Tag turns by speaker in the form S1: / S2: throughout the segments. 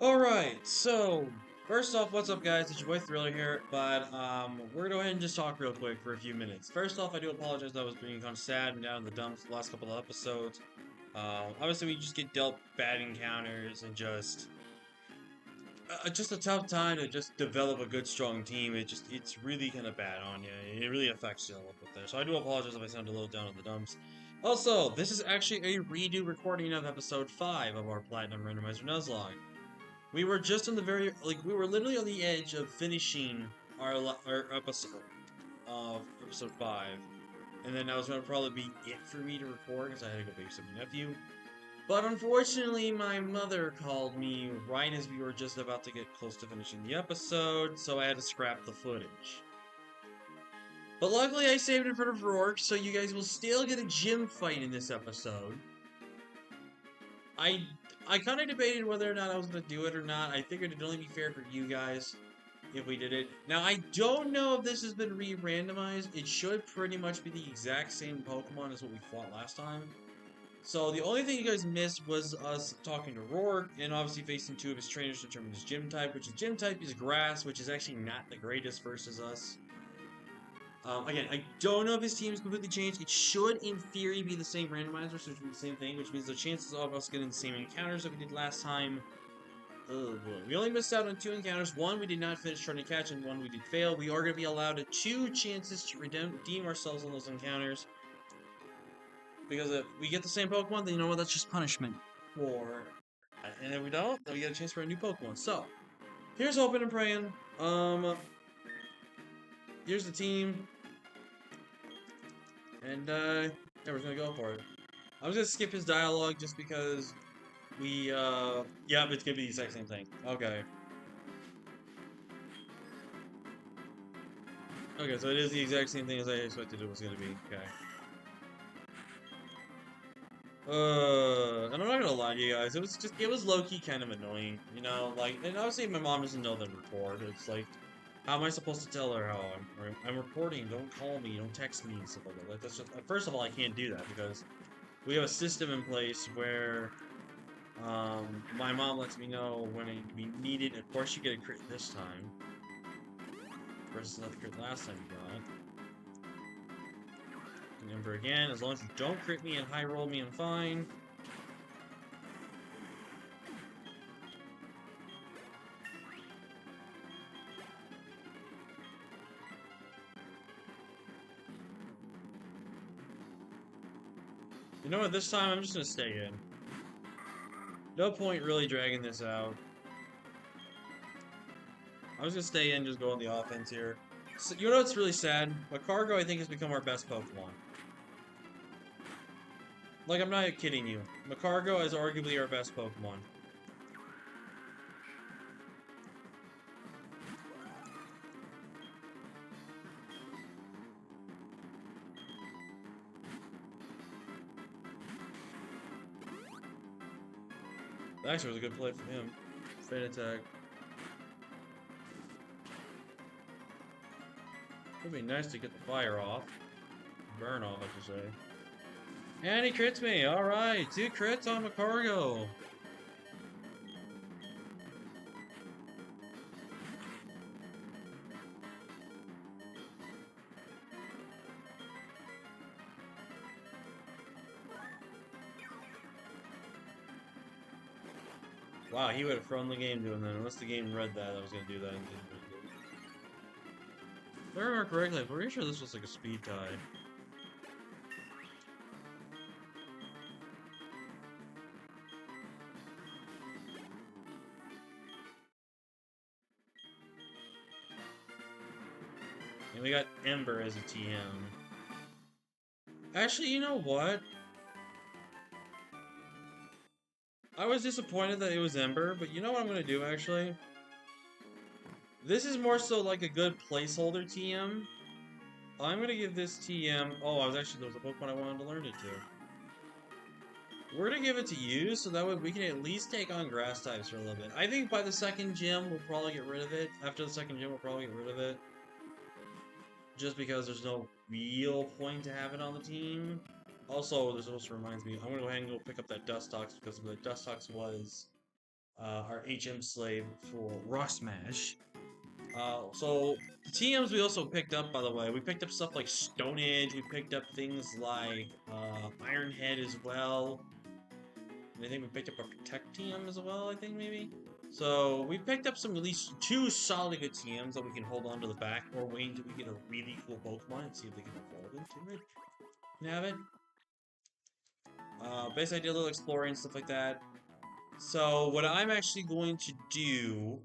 S1: Alright, so first off, what's up guys? It's your boy Thriller here, but we're gonna go ahead and just talk real quick for a few minutes. First off, I do apologize that I was being kind of sad and down in the dumps the last couple of episodes. Obviously we just get dealt bad encounters and just a tough time to just develop a good strong team. It's really kind of bad on you. It really affects you a little bit there. So I do apologize if I sound a little down in the dumps. Also, this is actually a redo recording of episode 5 of our Platinum Randomizer Nuzlocke. We were just on the we were literally on the edge of finishing our episode of episode 5. And then that was going to probably be it for me to record because I had to go babysit my nephew. But unfortunately, my mother called me right as we were just about to get close to finishing the episode, so I had to scrap the footage. But luckily, I saved it for the Rourke, so you guys will still get a gym fight in this episode. I kind of debated whether or not I was going to do it or not. I figured it'd only be fair for you guys if we did it. Now, I don't know if this has been re-randomized. It should pretty much be the exact same Pokemon as what we fought last time. So the only thing you guys missed was us talking to Rourke and obviously facing two of his trainers to determine his gym type, which his gym type is grass, which is actually not the greatest versus us. Again, I don't know if his team's completely changed. It should, in theory, be the same randomizer, so it should be the same thing, which means the chances of us getting the same encounters that we did last time. Oh boy. We only missed out on 2 encounters. One we did not finish trying to catch, and one we did fail. We are going to be allowed 2 chances to redeem ourselves on those encounters. Because if we get the same Pokemon, then you know what, that's just punishment. And if we don't, then we get a chance for a new Pokemon. So, here's hoping and praying. Here's the team. And, yeah, we're gonna go for it. I was gonna skip his dialogue just because yeah, it's gonna be the exact same thing. Okay. Okay, so it is the exact same thing as I expected it was gonna be. Okay. And I'm not gonna lie to you guys, it was low-key kind of annoying, you know, like, and obviously my mom doesn't know that I record, it's like, how am I supposed to tell her how I'm recording, don't call me, don't text me, and stuff like that, like, that's just, first of all, I can't do that, because we have a system in place where, my mom lets me know when it be needed, of course you get a crit this time, versus another crit last time you got. Remember again, as long as you don't crit me and high roll me, I'm fine. You know what, this time I'm just gonna stay in. No point really dragging this out. I'm just gonna stay in, just go on the offense here. So, you know what's really sad? Macargo, I think, has become our best Pokemon. Like, I'm not kidding you. Macargo is arguably our best Pokemon. That actually was a good play from him. Faint attack. It would be nice to get the fire off. Burn off, I should say. And he crits me! Alright! 2 crits on Macargo! Wow, he would have thrown the game doing that. Unless the game read that, I was gonna do that and didn't read it. If I remember correctly, I'm pretty sure this was like a speed tie. And we got Ember as a TM. Actually, you know what? I was disappointed that it was Ember, but you know what I'm gonna do, actually? This is more so like a good placeholder TM. I'm gonna give this TM... Oh, there was a Pokemon I wanted to learn it to. We're gonna give it to you, so that way we can at least take on grass types for a little bit. I think by the second gym, we'll probably get rid of it. After the second gym, we'll probably get rid of it. Just because there's no real point to have it on the team. Also, this also reminds me, I'm gonna go ahead and go pick up that Dustox because the Dustox was our HM slave for Rock Smash. So the TMs we also picked up, by the way, we picked up stuff like Stone Edge. We picked up things like Iron Head as well. And I think we picked up a Protect TM as well. I think maybe. So we picked up some at least 2 solid good TMs that we can hold on to the back, or wait until we get a really cool Pokemon and see if they can evolve into it. Have it. Basically, I did a little exploring and stuff like that. So what I'm actually going to do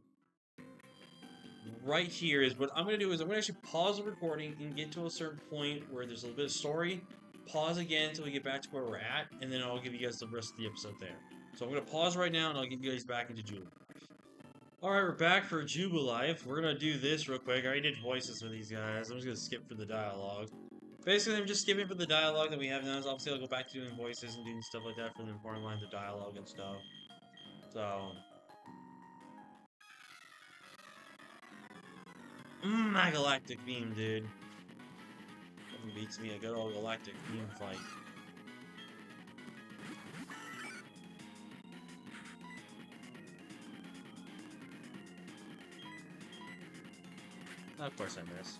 S1: right here is what I'm going to do is I'm going to actually pause the recording and get to a certain point where there's a little bit of story. Pause again until we get back to where we're at, and then I'll give you guys the rest of the episode there. So I'm going to pause right now, and I'll get you guys back into Jubilife. Alright, we're back for Jubilife. We're going to do this real quick. I already did voices for these guys. I'm just going to skip for the dialogue. Basically, I'm just skipping for the dialogue that we have now. So obviously, I'll go back to doing voices and doing stuff like that for the important lines of dialogue and stuff. So... my Galactic Beam, dude. Nothing beats me a good old Galactic Beam fight. Of course I miss.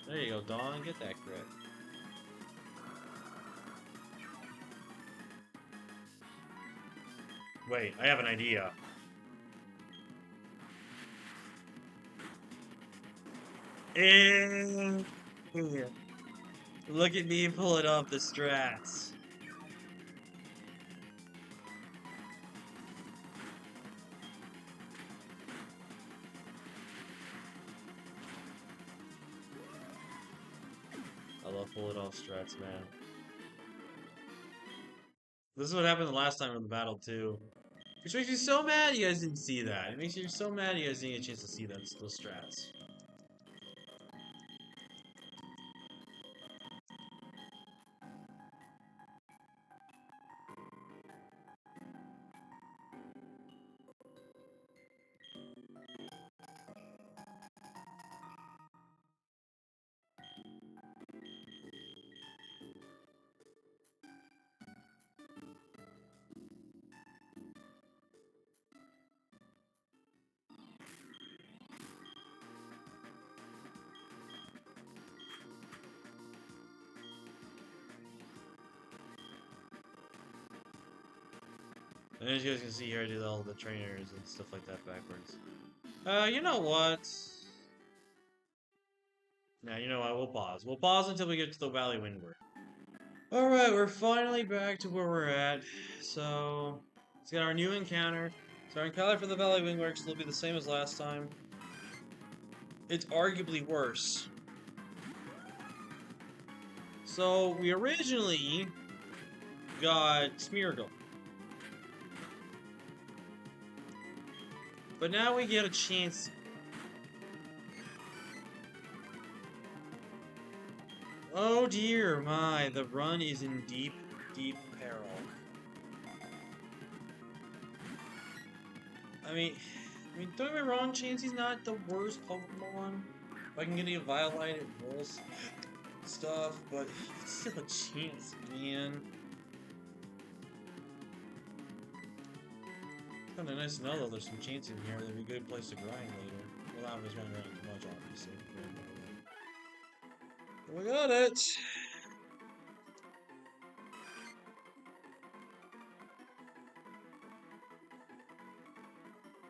S1: There you go, Dawn. Get that crit. Wait, I have an idea. Look at me pulling off the strats. I love pulling off strats, man. This is what happened the last time in the battle, too. Which makes me so mad you guys didn't see that. It makes me so mad you guys didn't get a chance to see those strats. And as you guys can see here, I did all the trainers and stuff like that backwards. You know what? Now, you know what? We'll pause. We'll pause until we get to the Valley Windward. Alright, we're finally back to where we're at. So, let's get our new encounter. So our encounter for the Valley Windward will be the same as last time. It's arguably worse. So, we originally got Smeargle. But now we get a chance. Oh dear, my, the run is in deep, deep peril. I mean, don't get me wrong, Chansey's not the worst Pokemon. If I can get a Violite, it rolls stuff, but it's still a chance, man. It's kind of nice to know though there's some chance in here. That'd be a good place to grind later. Well, I was running around too much, obviously. But we got it!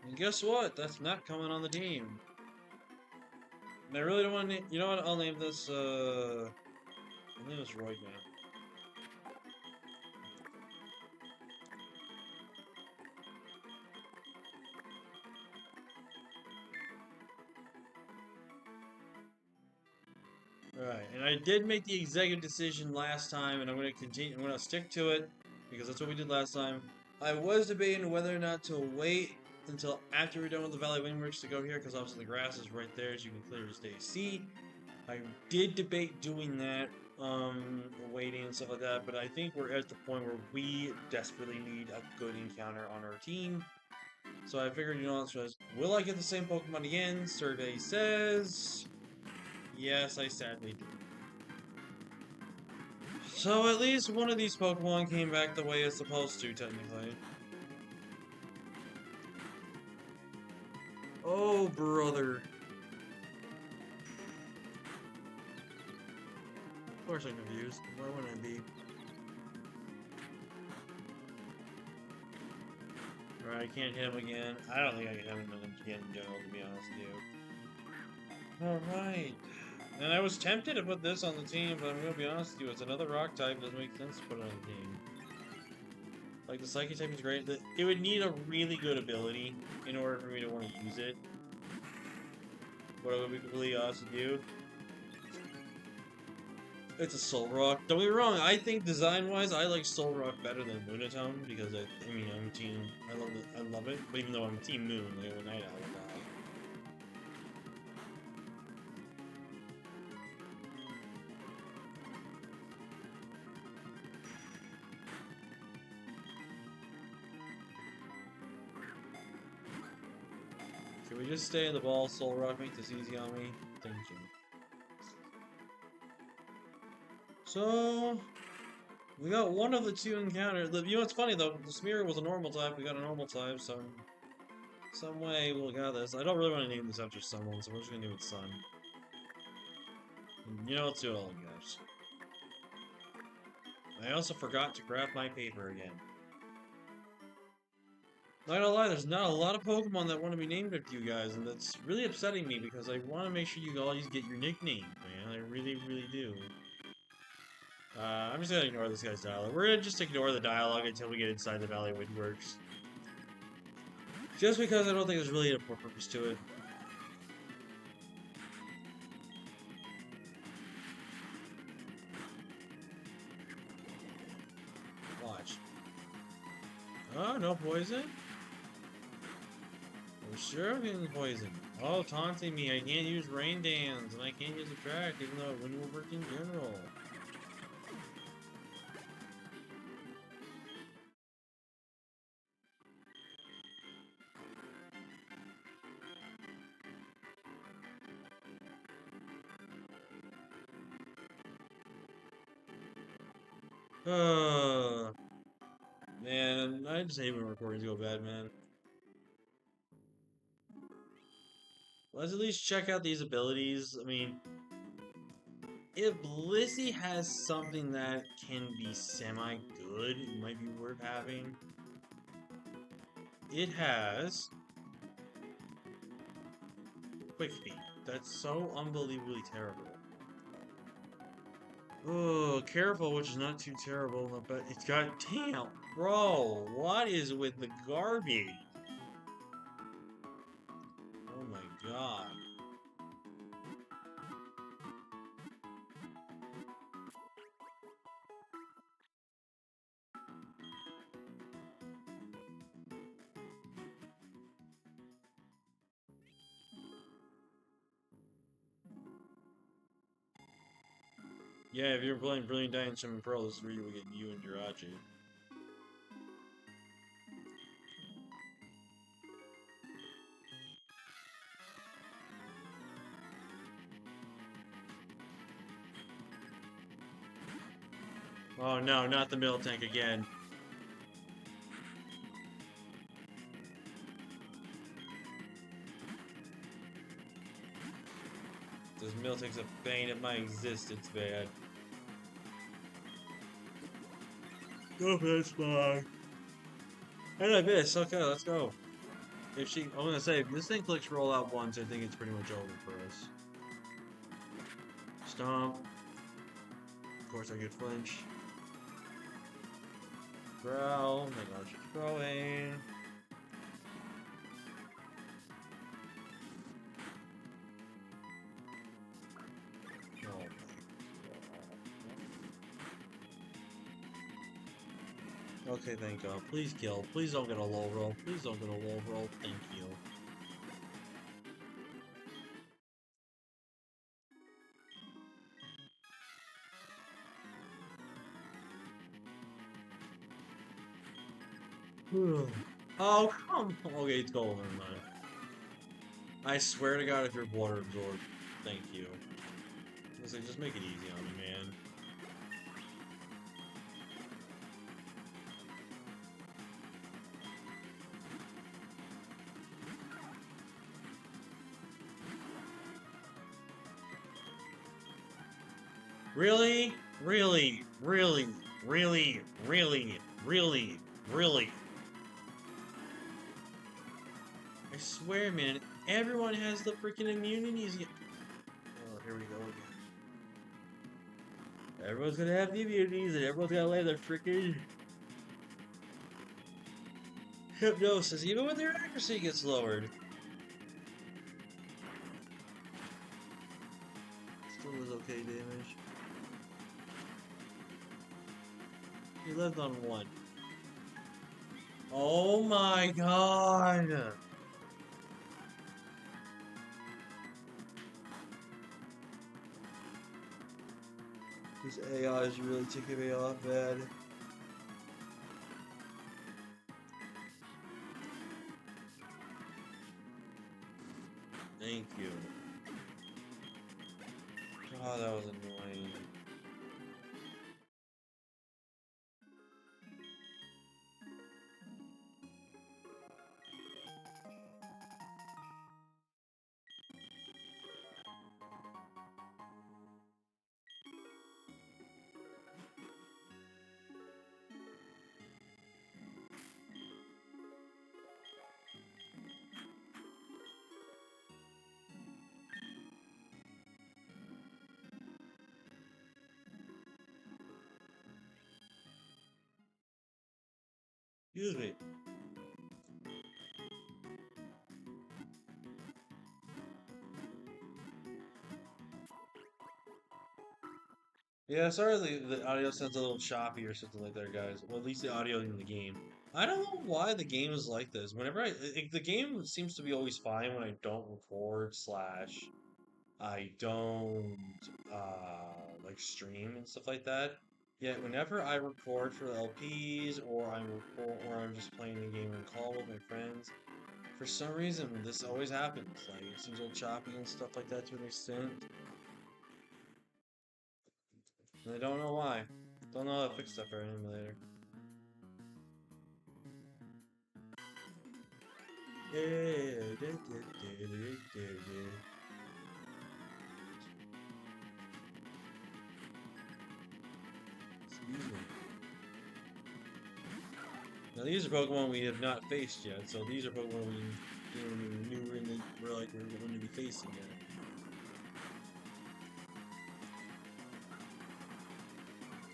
S1: And guess what? That's not coming on the team. And I really don't want to. You know what? I'll name this. I'll name this Roy now. Alright, and I did make the executive decision last time, and I'm going to continue. I'm going to stick to it because that's what we did last time. I was debating whether or not to wait until after we're done with the Valley Windworks to go here, because obviously the grass is right there, as you can clearly see. I did debate doing that, waiting and stuff like that, but I think we're at the point where we desperately need a good encounter on our team. So I figured, you know, will I get the same Pokemon again? Survey says yes, I sadly do. So at least one of these Pokemon came back the way it's supposed to, technically. Oh, brother. Of course I'm confused. Why wouldn't I be? Alright, I can't hit him again. I don't think I can hit him again in general, to be honest with you. Alright. And I was tempted to put this on the team, but I'm gonna be honest with you, it's another rock type, it doesn't make sense to put it on the team. Like, the Psychic type is great. It would need a really good ability in order for me to want to use it. What I would be completely honest with you. It's a Soul Rock. Don't get me wrong, I think design-wise, I like Soul Rock better than Lunatone, because I mean, I'm team, I love it, but even though I'm Team Moon, like, a Night Owl, Can we just stay in the ball, Soul Rock, make this easy on me? Thank you. So, we got one of the two encounters. You know what's funny though? The Smear was a normal type, we got a normal type, so some way we'll got this. I don't really want to name this after someone, so we're just gonna name it Sun. And you know, let's do it all, guys. I also forgot to grab my paper again. Not gonna lie, there's not a lot of Pokemon that want to be named after you guys, and that's really upsetting me because I want to make sure you always get your nickname, man. I really, really do. I'm just gonna ignore this guy's dialogue. We're gonna just ignore the dialogue until we get inside the Valley Windworks. Just because I don't think there's really a purpose to it. Watch. Oh, no poison? I'm sure I'm getting poison. Oh, taunting me. I can't use Rain Dance, and I can't use Attract, even though it wouldn't work in general. Man, I just hate when recordings go bad, man. Let's at least check out these abilities. I mean, if Blissey has something that can be semi-good, it might be worth having. It has Quick Feet. That's so unbelievably terrible. Oh, Careful, which is not too terrible, but it's got... Damn, bro, what is with the garbage? Oh my god. Yeah, if you're playing Brilliant Diamond Shaman Pearl, this is where you would get you and Jirachi. Oh no, not the middle tank again. This middle tank's a bane of my existence, man. Go for that spy. And I missed. Okay, let's go. I'm gonna say, if this thing clicks roll out once, I think it's pretty much over for us. Stomp. Of course, I get flinch. Growl. My gosh, it's growing. Okay, thank God. Please kill. Please don't get a low roll. Please don't get a low roll. Thank you. Oh, come on. Okay, it's cold. Never mind. I swear to God, if you're water absorbed, thank you. I was like, just make it easy on me, man. Really? Really? Really? Really? Really? Really? Really? I swear, man, everyone has the freaking immunities. Oh, here we go again. Everyone's gonna have the immunities, and everyone's gonna land their freaking hypnosis, even when their accuracy gets lowered. Still was okay damage. He lived on one. Oh my god! This AI is really ticking me off, man. Thank you. Oh, that was annoying. Excuse me. Yeah, sorry the audio sounds a little choppy or something like that, guys. Well, at least the audio in the game. I don't know why the game is like this. Whenever the game seems to be always fine when I don't record slash I don't like stream and stuff like that. Yet whenever I record for LPs or I'm just playing a game on call with my friends, for some reason this always happens. Like it seems a little choppy and stuff like that to an extent. And I don't know why. Don't know how to fix that for an emulator. Excuse me. Now these are Pokemon we have not faced yet, so these are Pokemon we knew we're like we're going to be facing yet.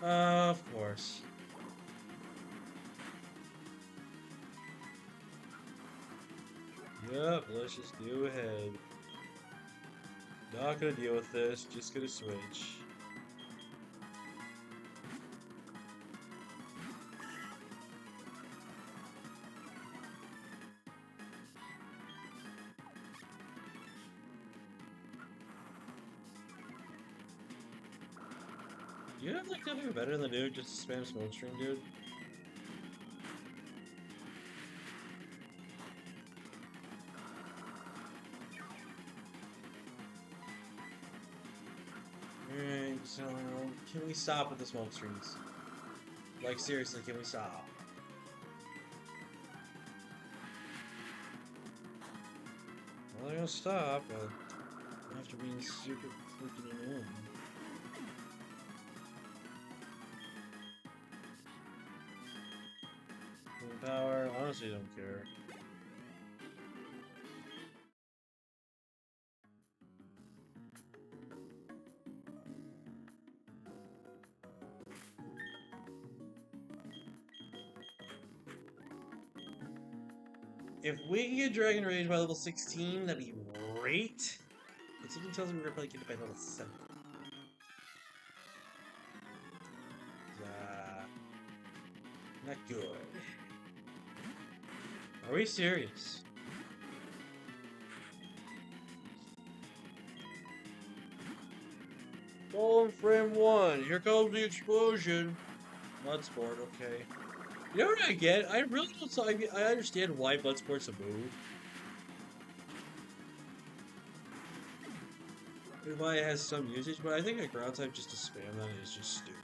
S1: Of course. Yep, let's just go ahead. Not gonna deal with this, just gonna switch. Do you have like nothing better than do just spam smoke string, dude? Alright, so can we stop with the smoke strings? Like seriously, can we stop? Well, they're gonna stop, but after being super freaking annoying. Full power, honestly don't care. If we can get Dragon Rage by level 16, that'd be great. But something tells me we're probably get it by level 7. Not good. Are we serious? Golden frame 1. Here comes the explosion. Mudsport, okay. You know what I get? I really don't. I understand why Bloodsport's a move. And why it has some usage, but I think a ground type just to spam that is just stupid.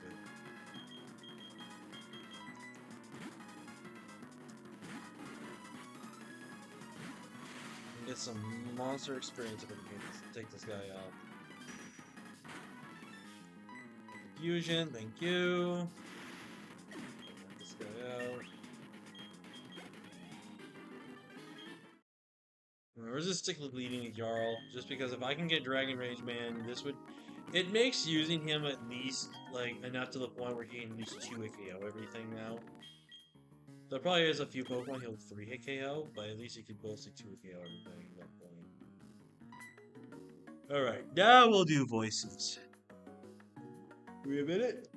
S1: And get some monster experience if we can take this guy out. Fusion, thank you. Get this guy out. We're just stick with leading a Jarl, just because if I can get Dragon Rage, man, this would... It makes using him at least, like, enough to the point where he can use 2-hit KO everything now. There probably is a few Pokemon he'll 3-hit KO, but at least he can both 2-hit KO everything at that point. Alright, now we'll do voices. Wait a minute.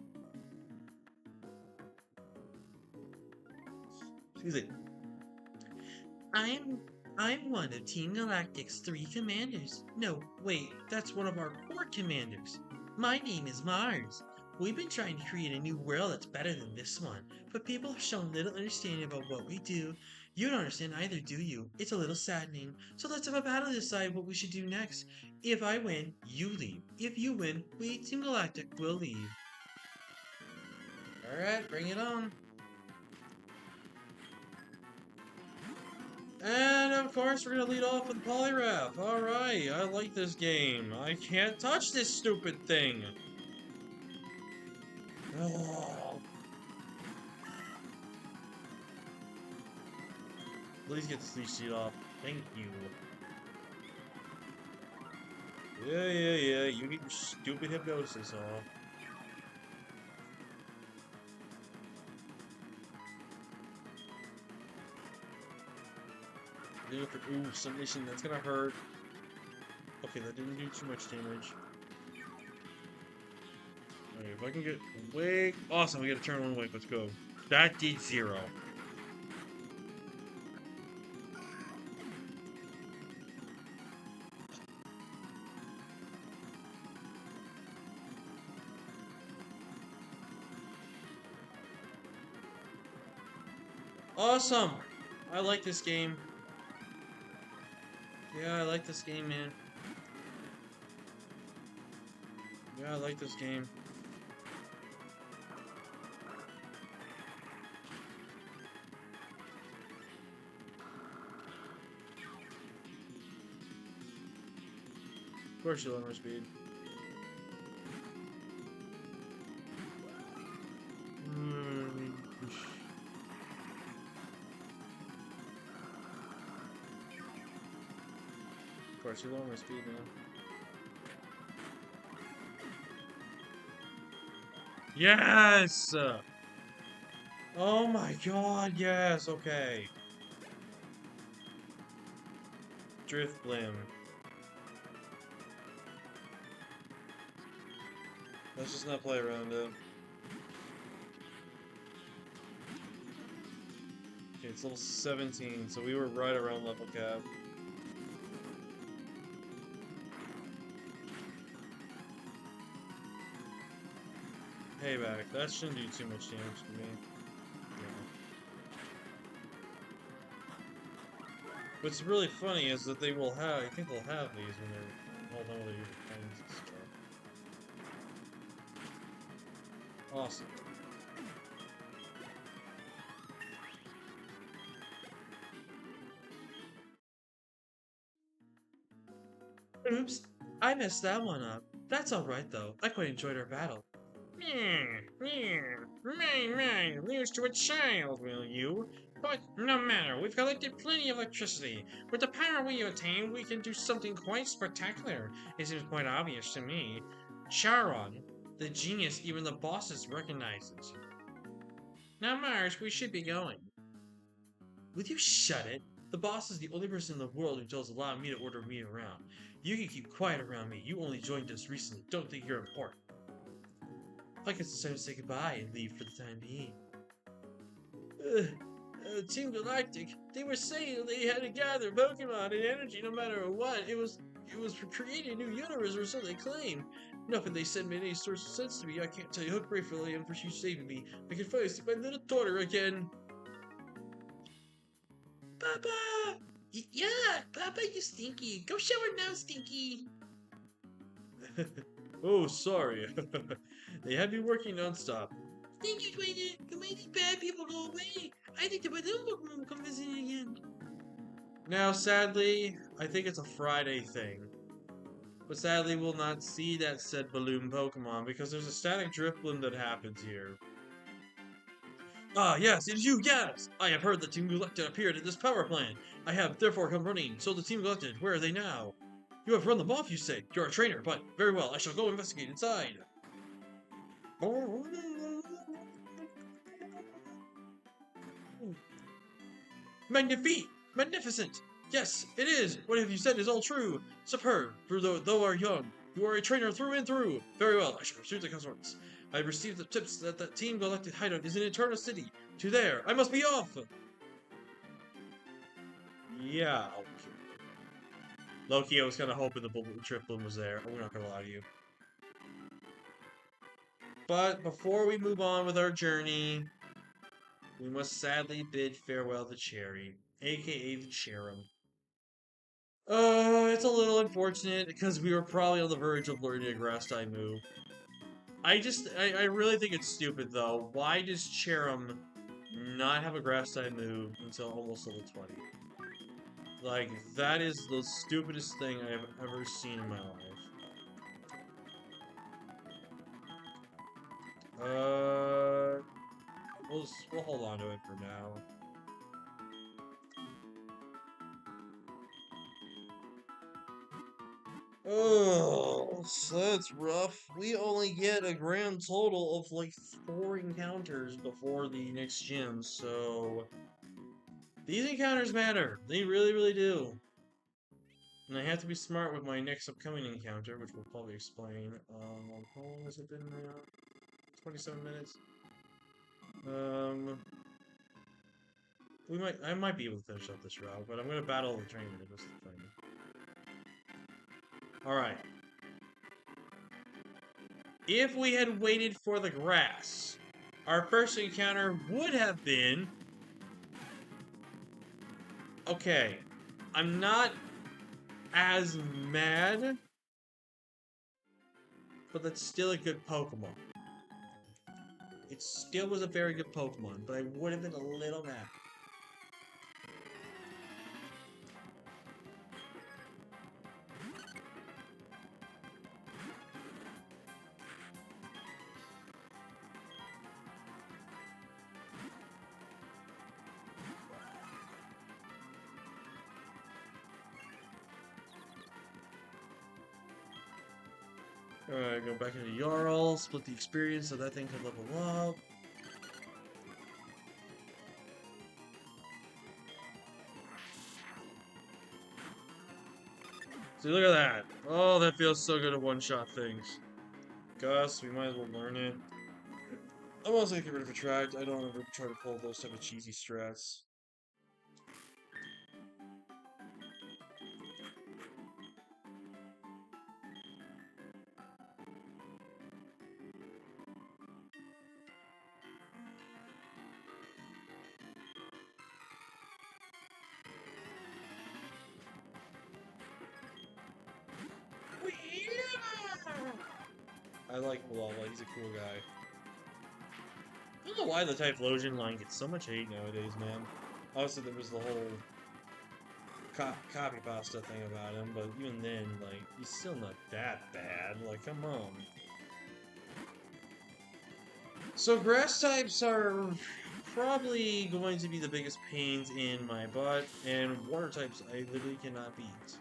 S1: Excuse me. I'm one of Team Galactic's 3 commanders. No, wait, that's one of our 4 commanders. My name is Mars. We've been trying to create a new world that's better than this one, but people have shown little understanding about what we do. You don't understand either, do you? It's a little saddening. So let's have a battle to decide what we should do next. If I win, you leave. If you win, we, Team Galactic, will leave. Alright, bring it on. And of course, we're gonna lead off with Polyrath. Alright, I like this game. I can't touch this stupid thing. Oh. Please get this leash seed off. Thank you. Yeah. You get your stupid hypnosis off. Ooh, submission, that's gonna hurt. Okay, that didn't do too much damage. Alright, if I can get Wake. Awesome, we got a turn 1 Wake, let's go. That did 0. Awesome! I like this game. Yeah, I like this game, man. Yeah, I like this game. Of course you'll have more speed. Of course you'll have more speed now. Yes! Oh my god, yes, okay. Drift Blim. Let's just not play around it. Okay, it's level 17, so we were right around level cap. Payback. That shouldn't do too much damage to me. What's really funny is that they will have, I think they'll have these when they're all done with their friends and stuff. Awesome. Oops, I messed that one up. That's alright though, I quite enjoyed our battle. Lose to a child, will you? But no matter, we've collected plenty of electricity. With the power we obtain, we can do something quite spectacular. It seems quite obvious to me. Charon, the genius even the bosses recognizes. Now Mars, we should be going. Would you shut it? The boss is the only person in the world who does allow me to order me around. You can keep quiet around me. You only joined us recently. Don't think you're important. I guess it's time to say goodbye and leave for the time being. Team Galactic, they were saying they had to gather Pokemon and energy no matter what. It was for creating a new universe, or so they claim. Nothing they said made any sort of sense to me. I can't tell you how grateful I am for you saving me. I can finally see my little daughter again. Papa! Yeah, Papa, you stinky. Go shower now, stinky. Oh, sorry. They have me working nonstop. Thank you, Dwayne. You made these bad people go away. I think the balloon will come visiting again. Now, sadly, I think it's a Friday thing. But sadly, we'll not see that said balloon Pokemon because there's a static drift bloom that happens here. Ah, yes, it is you, yes! I have heard that Team Galactic appeared at this power plant. I have therefore come running. So the Team Galactic, where are they now? You have run them off, you say. You're a trainer, but very well, I shall go investigate inside. Magnifique! Magnificent! Yes, it is! What have you said is all true! Superb! For though are young, you are a trainer through and through! Very well, I shall pursue the counterparts. I received the tips that the Team Galactic hideout is in Eternal City. To there, I must be off! Yeah, okay. Loki, I was kind of hoping the Trip Bloom was there. I'm not gonna lie to you. But before we move on with our journey, we must sadly bid farewell to Cherry, aka the Cherub. It's a little unfortunate because we were probably on the verge of learning a grass type move. I really think it's stupid though. Why does Cherum not have a grass type move until almost level 20? Like, that is the stupidest thing I have ever seen in my life. We'll hold on to it for now. Oh, so that's rough. We only get a grand total of like 4 encounters before the next gym, so these encounters matter. They really, really do. And I have to be smart with my next upcoming encounter, which we'll probably explain. How long has it been now? 27 minutes. I might be able to finish up this route, but I'm gonna battle the trainer. This is the thing. Alright. If we had waited for the grass, our first encounter would have been... Okay. I'm not as mad, but that's still a good Pokemon. It still was a very good Pokemon, but I would have been a little mad. Alright, go back into Jarl, split the experience so that thing can level up. See, look at that. Oh, that feels so good to one-shot things. Gus, we might as well learn it. I'm also gonna get rid of Attract. I don't want to try to pull those type of cheesy strats. I like Malala, he's a cool guy. I don't know why the Typhlosion line gets so much hate nowadays, man. Obviously, there was the whole copy pasta thing about him, but even then, like, he's still not that bad. Like, come on. So, grass types are probably going to be the biggest pains in my butt, and water types I literally cannot beat.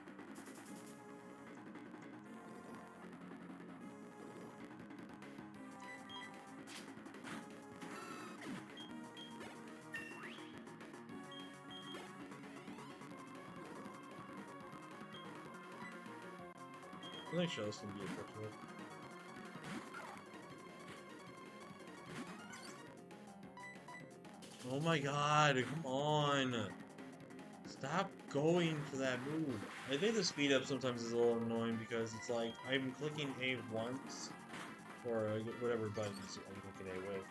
S1: I think Shell's gonna be a quick hit. Oh my god, come on! Stop going for that move. I think the speed up sometimes is a little annoying because it's like, I'm clicking A once, or whatever buttons I'm clicking A with,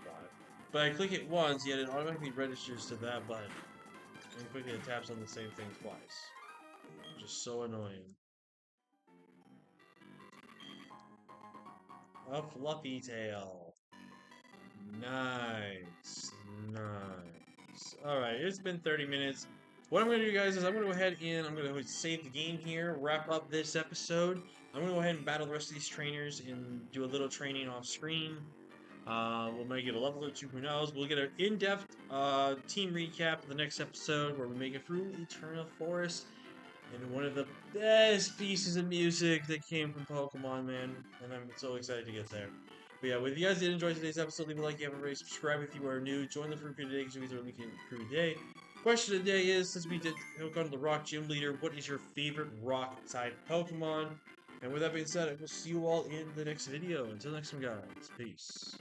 S1: but I click it once, yet it automatically registers to that button. And quickly it taps on the same thing twice. Which is so annoying. A fluffy tail. Nice. Nice. Alright, it's been 30 minutes. What I'm going to do, guys, is I'm going to go ahead and I'm going to save the game here, wrap up this episode. I'm going to go ahead and battle the rest of these trainers and do a little training off screen. We'll maybe get a level or two, who knows. We'll get an in-depth team recap of the next episode where we make it through Eternal Forest. And one of the best pieces of music that came from Pokemon, man. And I'm so excited to get there. But yeah, if you guys did enjoy today's episode, leave a like if you haven't already, subscribe if you are new, join the crew today because we are leaking crew today. Question of the day is, since we did hook on the Rock Gym Leader, what is your favorite Rock type Pokemon? And with that being said, I will see you all in the next video. Until next time, guys. Peace.